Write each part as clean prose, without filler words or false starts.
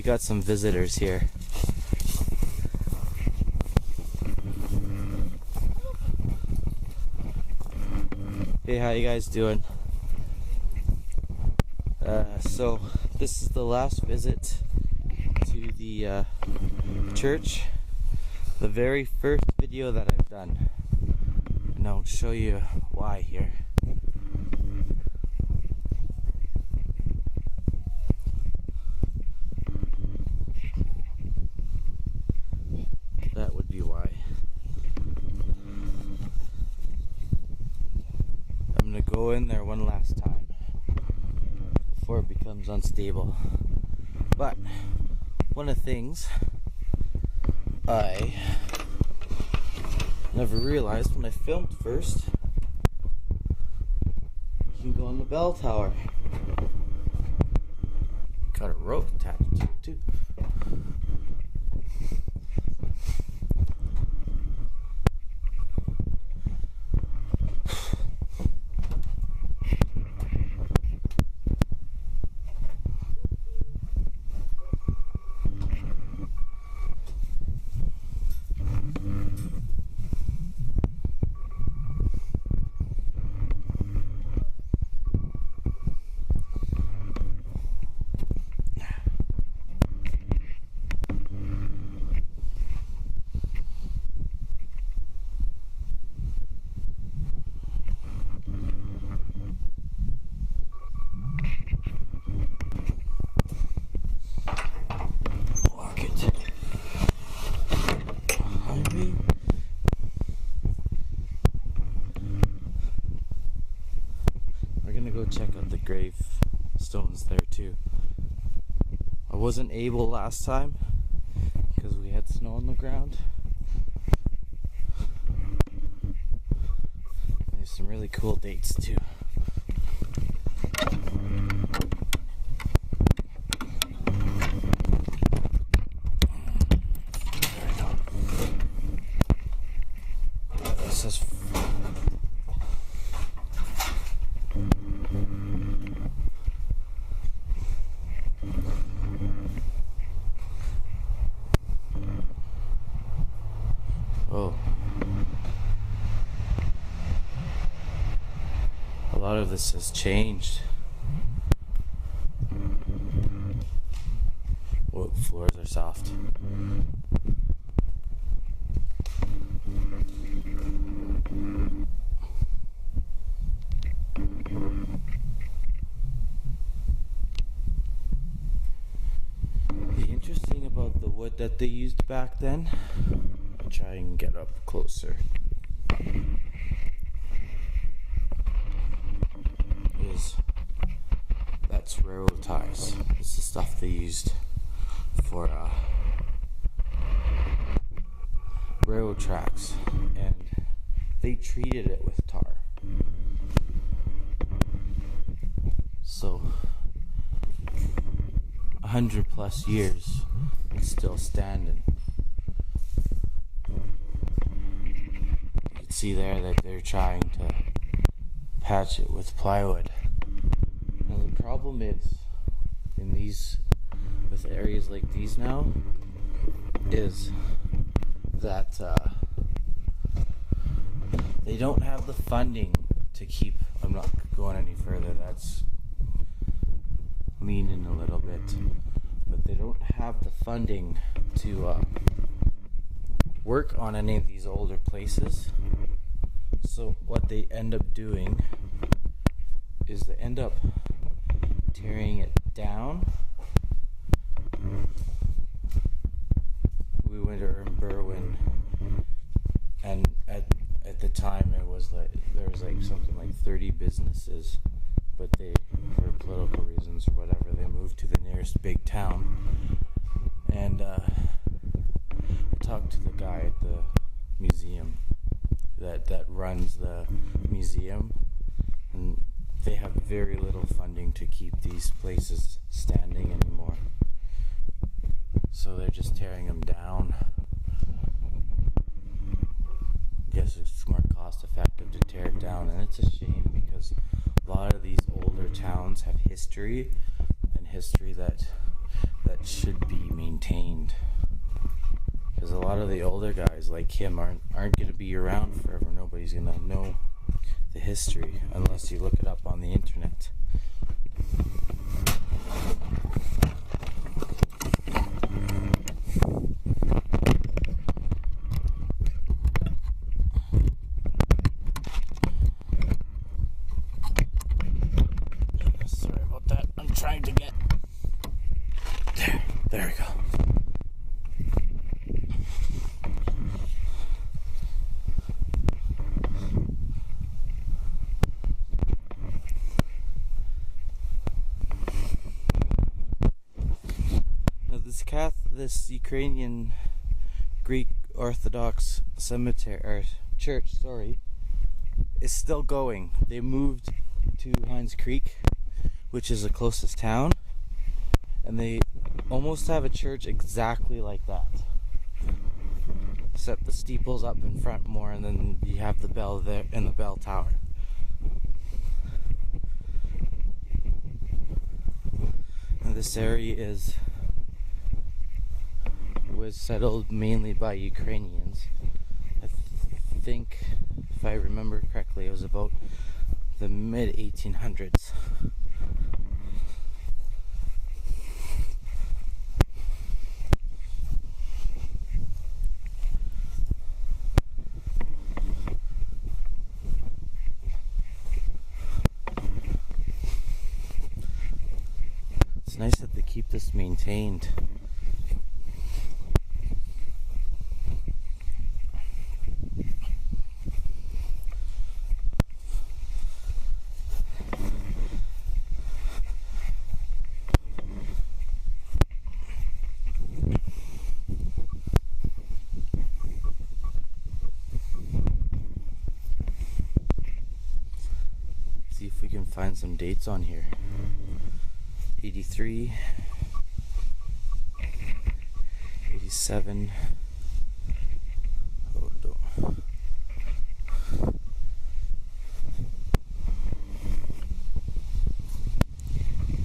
got some visitors here. Hey, how you guys doing? So this is the last visit to the church. The very first video that I've done. And I'll show you why here. That would be why. I'm gonna go in there one last time before it becomes unstable. But one of the things I never realized when I filmed first, you can go on the bell tower. Got a rope attached to it too. We're gonna go check out the grave stones there too. I wasn't able last time because we had snow on the ground. There's some really cool dates too. This is a lot of this has changed. Oh, floors are soft. The interesting about the wood that they used back then, I'll try and get up closer, is that's railroad ties. It's the stuff they used for railroad tracks, and they treated it with tar. So 100+ years, it's still standing. You can see there that they're trying to patch it with plywood. Now the problem is, in these, with areas like these now, is that they don't have the funding to keep. I'm not going any further, that's leaning a little bit, but they don't have the funding to work on any of these older places. So what they end up doing is they end up tearing it down. We went to Berwyn, and at the time it was like there was like something like 30 businesses, but they, for political reasons or whatever, they moved to the nearest big town. And I talked to the guy at the museum that runs the museum, and they have very little funding to keep these places standing anymore. So they're just tearing them down. I guess it's more cost effective to tear it down, and it's a shame because a lot of these older towns have history, and history that that should be maintained. Because a lot of the older guys like him aren't going to be around forever. Nobody's going to know the history unless you look it up on the internet. Sorry about that. I'm trying to get there we go. This Ukrainian Greek Orthodox cemetery or church, is still going. They moved to Hines Creek, which is the closest town, and they almost have a church exactly like that. Except the steeple's up in front more, and then you have the bell there and the bell tower. And this area was settled mainly by Ukrainians. I think, if I remember correctly, it was about the mid 1800s. It's nice that they keep this maintained. See if we can find some dates on here. 83, 87, oh, no.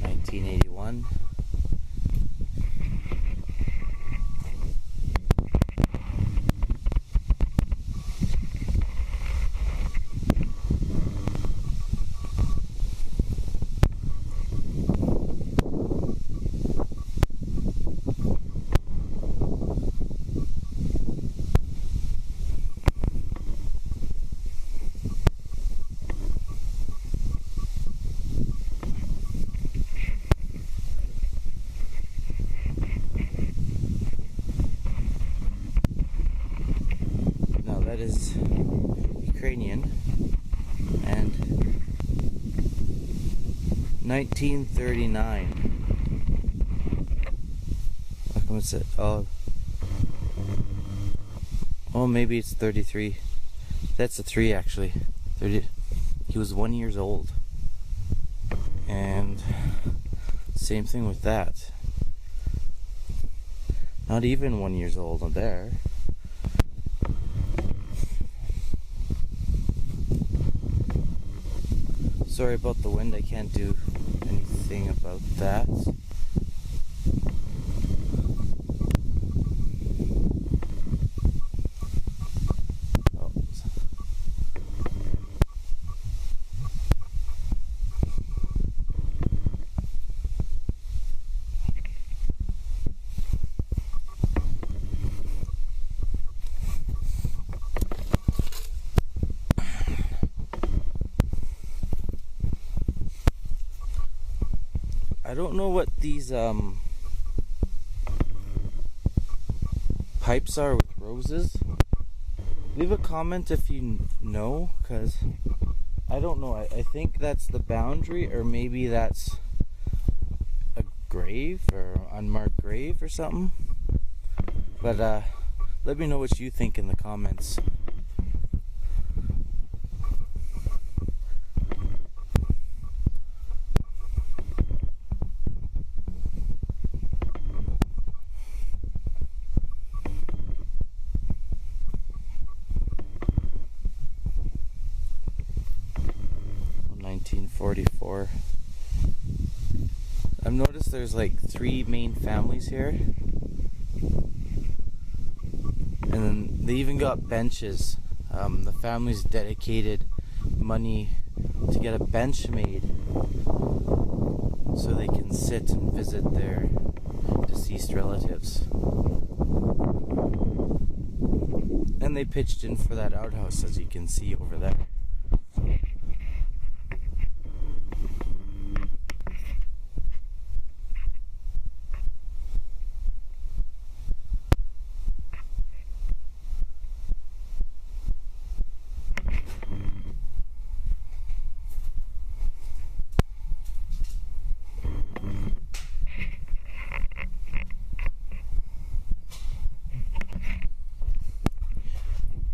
1981, that is Ukrainian, and 1939. How come it's it? Oh, maybe it's 33. That's a 3 actually. 30. He was 1 year old, and same thing with that. Not even 1 year old on there. Sorry about the wind, I can't do anything about that. Oh. I don't know what these pipes are with roses. Leave a comment if you know, because I don't know. I think that's the boundary, or maybe that's a grave or unmarked grave or something. But let me know what you think in the comments. $1944. I've noticed there's like 3 main families here. And then they even got benches. The family's dedicated money to get a bench made so they can sit and visit their deceased relatives. And they pitched in for that outhouse, as you can see over there.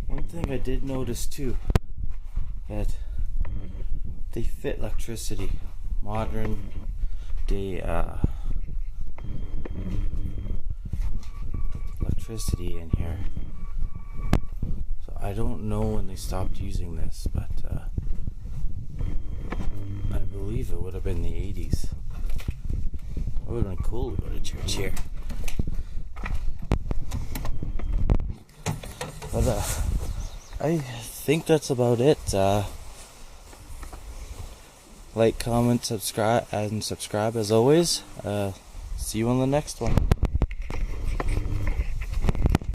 One thing I did notice too, that they fit electricity, modern day electricity in here. So I don't know when they stopped using this, but I believe it would have been the 80s. It would have been cool to go to church here. But I think that's about it. Like, comment, subscribe as always. See you on the next one.